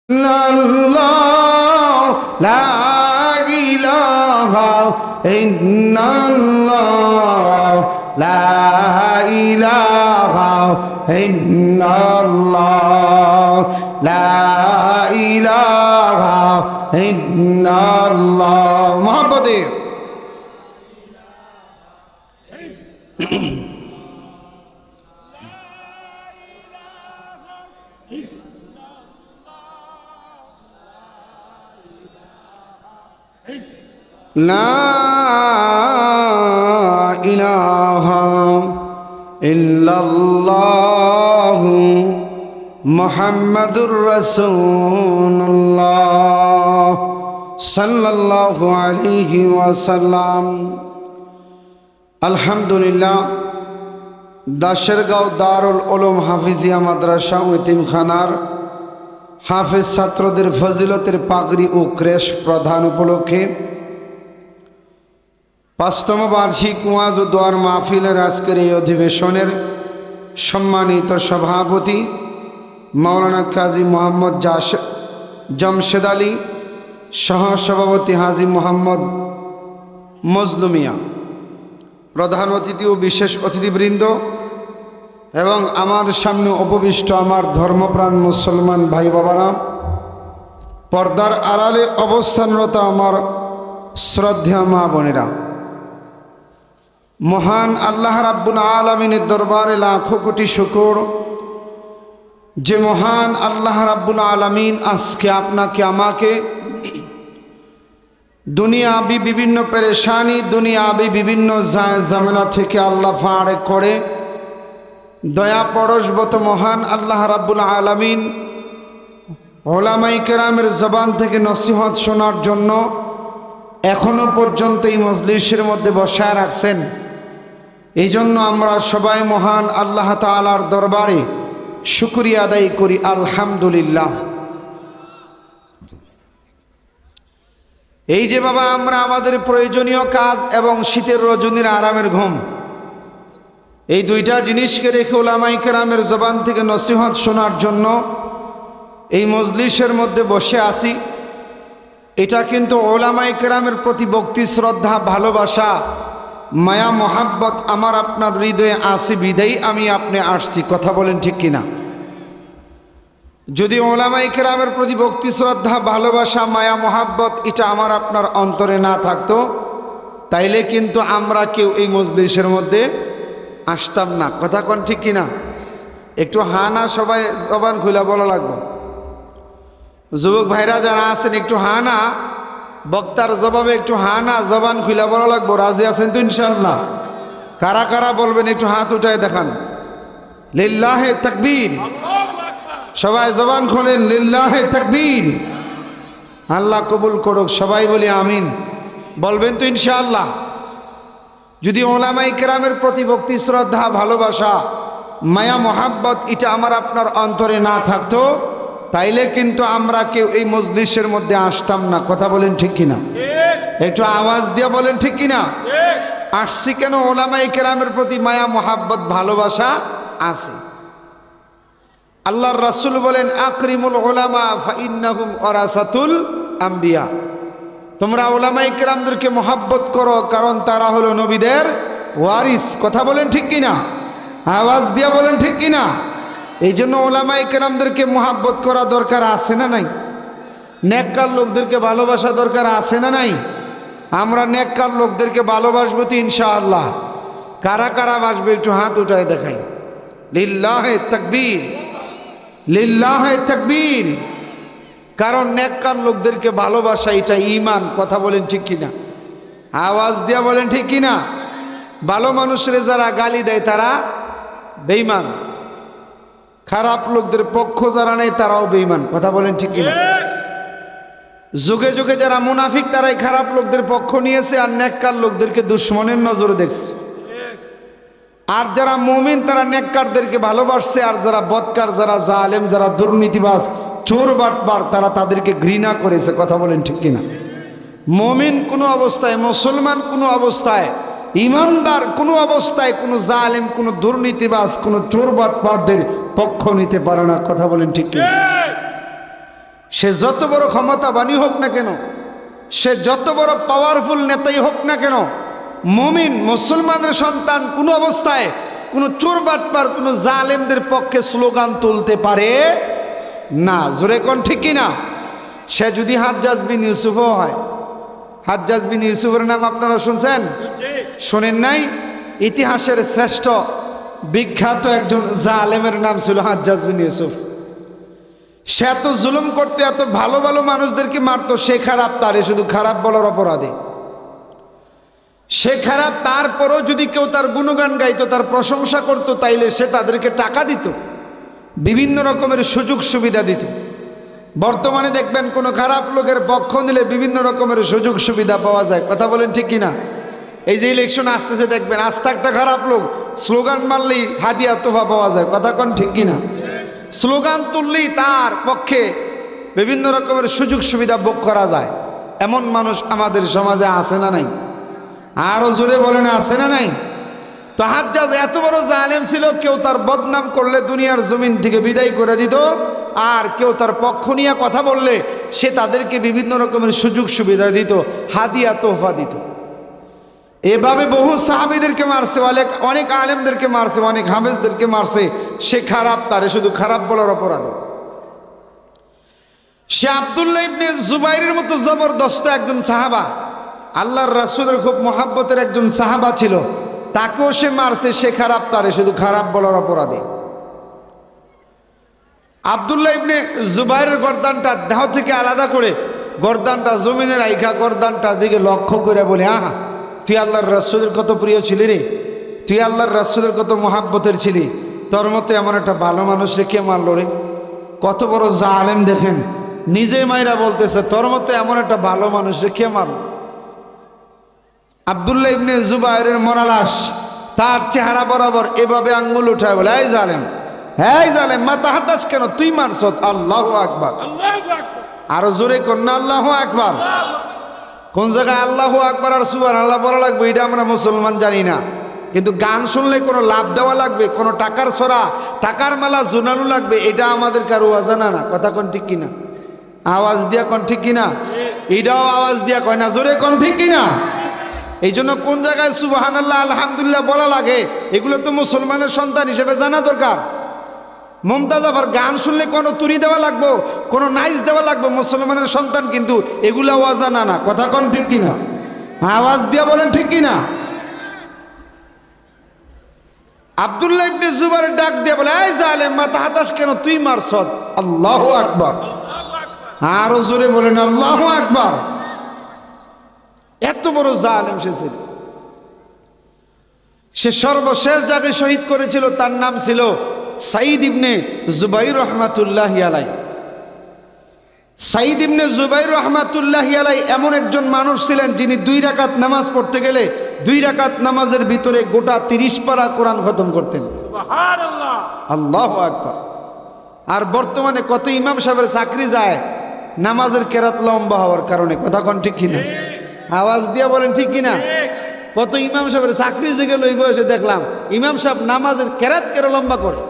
ইল্লাল্লাহ লা ইলাহা ইল্লাল্লাহ লা ইলাহা ইল্লাল্লাহ লা ইলাহা ইল্লাল্লাহ মহব্বতে লা ইলাহা ইল্লাল্লাহ মুহাম্মাদুর রাসূলুল্লাহ সাল্লাল্লাহু আলাইহি ওয়াসাল্লাম। আলহামদুলিল্লাহ, দাশেরগাঁও দারুল উলুম হাফিজিয়া মাদ্রাসা ও এতিমখানার হাফেজ ছাত্রদের ফজিলতের পাগড়ি ও ক্রেশ প্রধান উপলক্ষে ৫তম বার্ষিক ওয়াজ ও দোয়ার মাহফিলের আজকের এই অধিবেশনের সম্মানিত সভাপতি মাওলানা কাজী মোহাম্মদ জমশেদ আলী, সহসভাপতি হাজী মোহাম্মদ মজলুমিয়া, প্রধান অতিথি ও বিশেষ অতিথিবৃন্দ এবং আমার সামনে উপবিষ্ট আমার ধর্মপ্রাণ মুসলমান ভাই বাবারা, পর্দার আড়ালে অবস্থানরত আমার শ্রদ্ধেয় মা বোনেরা, মহান আল্লাহ রাব্বুল আলামিনের দরবারে লাখো কোটি শুকর যে মহান আল্লাহ রাব্বুল আলামিন আজকে আপনাকে আমাকে দুনিয়াবি বিভিন্ন পেরেশানি, দুনিয়াবি বিভিন্ন ঝামেলা থেকে আল্লাহ ফাড় করে দয়া পরশবত মহান আল্লাহ রাব্বুল আলামিন উলামায়ে কেরামের জবান থেকে নসিহত শোনার জন্য এখনো পর্যন্ত এই মজলিসের মধ্যে বসায় রাখছেন। এই জন্য আমরা সবাই মহান আল্লাহ তাআলার দরবারে শুকরিয়া আদায় করি, আলহামদুলিল্লাহ। এই যে বাবা, আমরা আমাদের প্রয়োজনীয় কাজ এবং শীতের রজনীর আরামের ঘুম, এই দুইটা জিনিসকে রেখে উলামায়ে কেরামের জবান থেকে নসিহত শোনার জন্য এই মজলিসের মধ্যে বসে আছি। এটা কিন্তু উলামায়ে কেরামের প্রতি ভক্তি, শ্রদ্ধা, ভালোবাসা, মায়া মোহাব্বত আমার আপনার হৃদয়ে আসি বিদায়ী আমি আপনি আসছি। কথা বলেন ঠিক কিনা? যদি উলামায়ে কেরামের প্রতি ভক্তি, শ্রদ্ধা, ভালোবাসা, মায়া মোহাব্বত এটা আমার আপনার অন্তরে না থাকতো, তাইলে কিন্তু আমরা কেউ এই মজলিসের মধ্যে আসতাম না। কথা কোন ঠিক কিনা? একটু হানা সবাই জবান খুলে বলা লাগবে। যুবক ভাইরা যারা আছেন একটু হানা, বক্তার জবাবে একটু হানা জবান খুলে বলা লাগবো। রাজি আছেন তো ইনশাআল্লাহ? কারা কারা বলবেন একটু হাত উঠায় দেখান। লিল্লাহে তাকবীর। সবাই জবান খোলেন, লিল্লাহে তাকবীর। আল্লাহ কবুল করুক, সবাই বলি আমিন। বলবেন তো ইনশাআল্লাহ? যদি উলামায়ে কেরামের প্রতি ভক্তি, শ্রদ্ধা, ভালোবাসা, মায়া মোহাব্বত এটা আমার আপনার অন্তরে না থাকতো, তাইলে কিন্তু আমরা কেউ এই মজলিসের মধ্যে আসতাম না। কথা বলেন ঠিক কিনা? একটু আওয়াজ দিয়ে বলেন ঠিক কিনা? আসছি কেন? উলামায়ে কেরামের প্রতি মায়া মোহাব্বত, ভালোবাসা আছে। আল্লাহর রাসূল বলেন, আকরিমুল উলামা ফাইন্নাহুম ওয়ারাসাতুল আম্বিয়া। তোমরা উলামায়ে কেরামদেরকে মোহাব্বত করো, কারণ তারা হলো নবীদের ওয়ারিস। কথা বলেন ঠিক কিনা? আওয়াজ দিয়ে বলেন ঠিক কিনা? এই জন্য উলামায়ে কেরামদেরকে মোহাব্বত করা দরকার আছে না নাই? নেককার লোকদেরকে ভালোবাসা দরকার আছে না নাই? আমরা নেককার লোকদেরকে ভালোবাসবো তো ইনশাআল্লাহ। কারা কারা বাসবে একটু হাত উঠায় দেখাই। লিল্লাহে তাকবীর, লিল্লাহে তাকবীর। কারণ নেককার লোকদেরকে ভালোবাসা এটা ঈমান। কথা বলেন ঠিক কিনা? আওয়াজ দিয়া বলেন ঠিক কিনা? ভালো মানুষের যারা গালি দেয় তারা বেঈমান, খারাপ লোকদের পক্ষ যারা নেই তারাও বেঈমান। কথা বলেন ঠিক কিনা? যুগে যুগে যারা মুনাফিক তারাই খারাপ লোকদের পক্ষ নিয়েছে আর নেককার লোকদেরকে দুশ্মনের নজরে দেখছে। আর যারা মুমিন তারা নেককারদেরকে ভালোবাসছে, আর যারা বদকার, যারা জালেম, যারা দুর্নীতিবাজ, চোর বাটপার তারা তাদেরকে ঘৃণা করেছে। কথা বলেন ঠিক কিনা? মুমিন কোনো অবস্থায়, মুসলমান কোনো অবস্থায়, ইমানদার কোনো অবস্থায় কোনো জালেম, কোনো দুর্নীতিবাজ, কোনো চোর বাটপারদের পক্ষ নিতে পারে না। কথা বলেন ঠিক কিনা? সে যত বড় ক্ষমতাবানই হোক না কেন, সে যত বড় পাওয়ারফুল নেতাই হোক না কেন, মুমিন মুসলমানের সন্তান কোনো অবস্থায় কোনো চোর বাটপার কোনো জালেমদের পক্ষে স্লোগান তুলতে পারে না। জোরে কোন ঠিক কিনা? সে যদি হাজ্জাজ বিন ইউসুফও হয়। হাজ্জাজ বিন ইউসুফের নাম আপনারা শুনছেন? শোনেন নাই? ইতিহাসের শ্রেষ্ঠ বিখ্যাত একজন জালেমের নাম ছিল হাজ্জাজ বিন ইউসুফ। সে এত জুলুম করতে, এত ভালো ভালো মানুষদেরকে মারতো। সে খারাপ, তারে শুধু খারাপ বলার অপরাধে সে খারাপ। তারপরও যদি কেউ তার গুণগান গাইতো, তার প্রশংসা করতো, তাইলে সে তাদেরকে টাকা দিত, বিভিন্ন রকমের সুযোগ সুবিধা দিত। বর্তমানে দেখবেন কোনো খারাপ লোকের পক্ষ নিলে বিভিন্ন রকমের সুযোগ সুবিধা পাওয়া যায়। কথা বলেন ঠিক কিনা? এই যে ইলেকশন আসতেছে দেখবেন, আস্তে একটা খারাপ লোক স্লোগান মারলেই হাদিয়া তোফা পাওয়া যায়। কথা কোন ঠিক কিনা? স্লোগান তুললেই তার পক্ষে বিভিন্ন রকমের সুযোগ সুবিধা ভোগ করা যায়। এমন মানুষ আমাদের সমাজে আছে না নাই? আরো জোরে বলেন, আছে না নাই? তো হাজ্জাজ এত বড় জালেম ছিল, কেউ তার বদনাম করলে দুনিয়ার জমিন থেকে বিদায় করে দিত, আর কেউ তার পক্ষ নিয়ে কথা বললে সে তাদেরকে বিভিন্ন রকমের সুযোগ সুবিধা দিত, হাদিয়া তোহফা দিত। এভাবে বহু সাহাবীদেরকে মারছে, অনেক আলেমদেরকে মারছে, অনেক হাফেজদেরকে মারছে। সে খারাপ, তারে শুধু খারাপ বলার অপরাধে। সে আব্দুল্লাহ ইবনে জুবাইরের মতো জবরদস্ত একজন সাহাবা, আল্লাহর রাসূলের খুব মহাব্বতের একজন সাহাবা ছিল, তাকেও সে মারছে। সে খারাপ, তারে শুধু খারাপ বলার অপরাধে। আব্দুল্লাহ ইবনে জুবাইরের গর্দানটা দেহ থেকে আলাদা করে, গর্দানটা জমিনের আইখা গর্দানটার দিকে লক্ষ্য করে বলে, আহা, তুই আল্লাহর রাসূলের কত প্রিয় ছিলি রে, তুই আল্লাহর রাসূলের কত মহাব্বতের ছিলি, তোর মতো এমন একটা ভালো মানুষ রে কে মারলো রে? কত বড় জালেম দেখেন, নিজে মাইরা বলতেছে তোর মতো এমন একটা ভালো মানুষ রে কে মারলো? আব্দুল্লাহ ইবনে জুবাইরের মরা লাশ তার চেহারা বরাবর এভাবে আঙ্গুল উঠায় বলে, এই জালেম, এই জালেম, মাথা হাতাস কেন, তুই মারছ? আল্লাহু আকবার। আরো জোরে কন্যা আল্লাহু আকবার। কোন জায়গায় আল্লাহু আকবার আর সুবহানাল্লাহ বলা লাগবে এটা আমরা মুসলমান জানি না, কিন্তু গান শুনলে কোনো লাভ দেওয়া লাগবে, কোনো টাকার ছড়া, টাকার মালা জোনানো লাগবে, এটা আমাদের কারো অজানা না। কথা কোন ঠিক কিনা? আওয়াজ দিয়া কোন ঠিক কিনা? এটাও আওয়াজ দিয়া কয় না, জোরে কোন ঠিক কিনা? এই জন্য কোন জায়গায় সুবহানাল্লাহ আলহামদুলিল্লাহ বলা লাগে, এগুলো তো মুসলমানের সন্তান হিসেবে জানা দরকার। মমতাজ আবার গান শুনলে কোনো তুরি দেওয়া লাগবো, কোনো নাইজ দেওয়া লাগবো, মুসলমানের সন্তান কিন্তু এগুলো অজানা না। কথা কোন ঠিক কিনা? আওয়াজ দিয়া বলেন ঠিক কিনা? আব্দুল্লাহ ইবনে জুবাইর ডাক দিয়ে বলে, এই জালেম, মাথা হাতাস কেন, তুই মারছ? আল্লাহু আকবার। আরো জোরে বলেন আল্লাহু আকবার। এত বড় জালেম সে ছিল। সে সর্বশেষ যাকে শহীদ করেছিল তার নাম ছিল সাঈদ ইবনে জুবাইর রহমাতুল্লাহি আলাইহি। সাঈদ ইবনে জুবাইর রহমাতুল্লাহি আলাইহি এমন একজন মানুষ ছিলেন যিনি 2 রাকাত নামাজ পড়তে গেলে 2 রাকাত নামাজের ভিতরে গোটা 30 পারা কোরআন খতম করতেন। সুবহানাল্লাহ, আল্লাহু আকবার। আর বর্তমানে কত ইমাম সাহেবের চাকরি যায় নামাজের কেরাত লম্বা হওয়ার কারণে। কথা কোন ঠিক কিনা? আওয়াজ দিয়ে বলেন ঠিক কিনা? কত ইমাম সাহেবের চাকরি যে গেল এই বয়সে দেখলাম ইমাম সাহেব নামাজের কেরাত কেন লম্বা করে।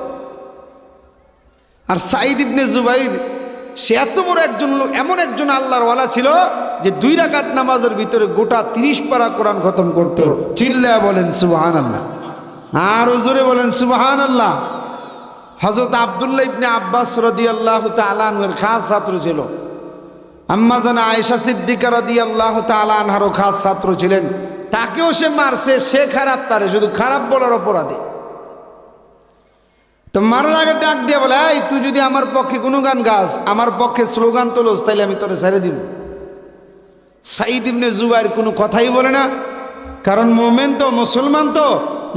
আর সাঈদ ইবনে জুবাইর সে এত বড় একজন লোক, এমন একজন আল্লাহর ওয়ালা ছিল যে 2 রাকাত নামাজের ভিতরে গোটা 30 পারা কোরআন খতম করত। চিল্লায়া বলেন সুবহানাল্লাহ। আর জোরে বলেন সুবহানাল্লাহ। হযরত আব্দুল্লাহ ইবনে আব্বাস রাদিয়াল্লাহু তাআলা আনহুর খাস ছাত্র ছিল। আম্মা জানা আয়েশা সিদ্দিকা রাদিয়াল্লাহু তাআলা আনহারও খাস ছাত্র ছিলেন। তাকেও সে মারছে। সে খারাপ, তারে শুধু খারাপ বলার অপরাধে। তো মারার আগে ডাক দিয়ে বলে, এই তুই যদি আমার পক্ষে কোনো গান গাস, আমার পক্ষে স্লোগান তোলস, তাইলে আমি তোরে ছেড়ে দিব। সাঈদ ইবনে জুবাইর কোনো কথাই বলে না, কারণ মুমিন তো, মুসলমান তো,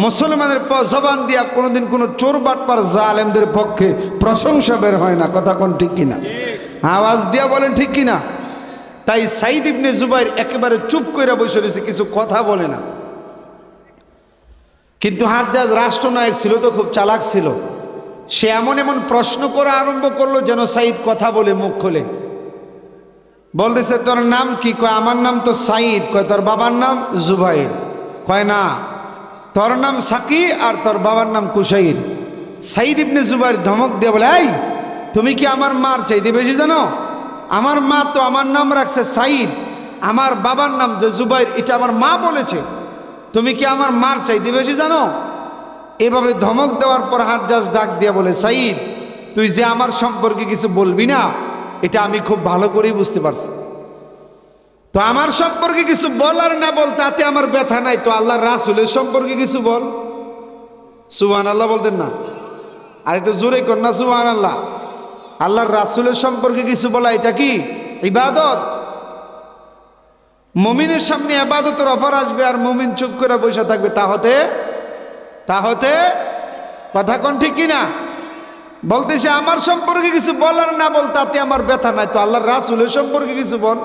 মুসলমানের জবান দিয়া কোনোদিন কোনো চোর বাটপার জালেমদের পক্ষে প্রশংসা বের হয় না। কথা কোন ঠিক কিনা? আওয়াজ দিয়া বলেন ঠিক কিনা? তাই সাঈদ ইবনে জুবাইর একেবারে চুপ করে বসে রয়েছে, কিছু কথা বলে না। কিন্তু হাজ্জাজ রাষ্ট্রনায়ক ছিল তো, খুব চালাক ছিল। সে এমন এমন প্রশ্ন করা আরম্ভ করলো যেন সাঈদ কথা বলে মুখ খোলে। বলতেছে, তোর নাম কি? কয়, আমার নাম তো সাঈদ। কয়, তোর বাবার নাম? জুবাইর। কয়, না, তোর নাম সাকি আর তোর বাবার নাম কুশাইর। সাঈদ ইবনে জুবাইর ধমক দিয়ে বলে, এই তুমি কি আমার মার চাইতে বেশি জানো? আমার মা তো আমার নাম রাখছে সাইদ, আমার বাবার নাম যে জুবাইর, এটা আমার মা বলেছে, তুমি কি আমার মার চাইতে বেশি জানো? এভাবে ধমক দেওয়ার পর হাজ্জাজ ডাক দিয়ে বলে, সাইদ তুই যে আমার সম্পর্কে কিছু বলবি না, এটা আমি খুব ভালো করেই বুঝতে পারছি। তো আমার সম্পর্কে কিছু বল আর না বল তাতে আমার ব্যথা নাই, তো আল্লাহর রাসূলের সম্পর্কে কিছু বল। সুবহানাল্লাহ বলতেন না? আর একটু জোরে কর না সুবহানাল্লাহ। আল্লাহর রাসূলের সম্পর্কে কিছু বলা এটা কি ইবাদত? মুমিনের সামনে ইবাদতের অফার আসবে আর মুমিন চুপ করে বসে থাকবে, তা হতে কথা কোন ঠিক কিনা? বলতেছে আমার সম্পর্কে কিছু বলার না বল তাতে আমার ব্যথা নাই, তো আল্লাহর রাসূলের সম্পর্কে কিছু বল।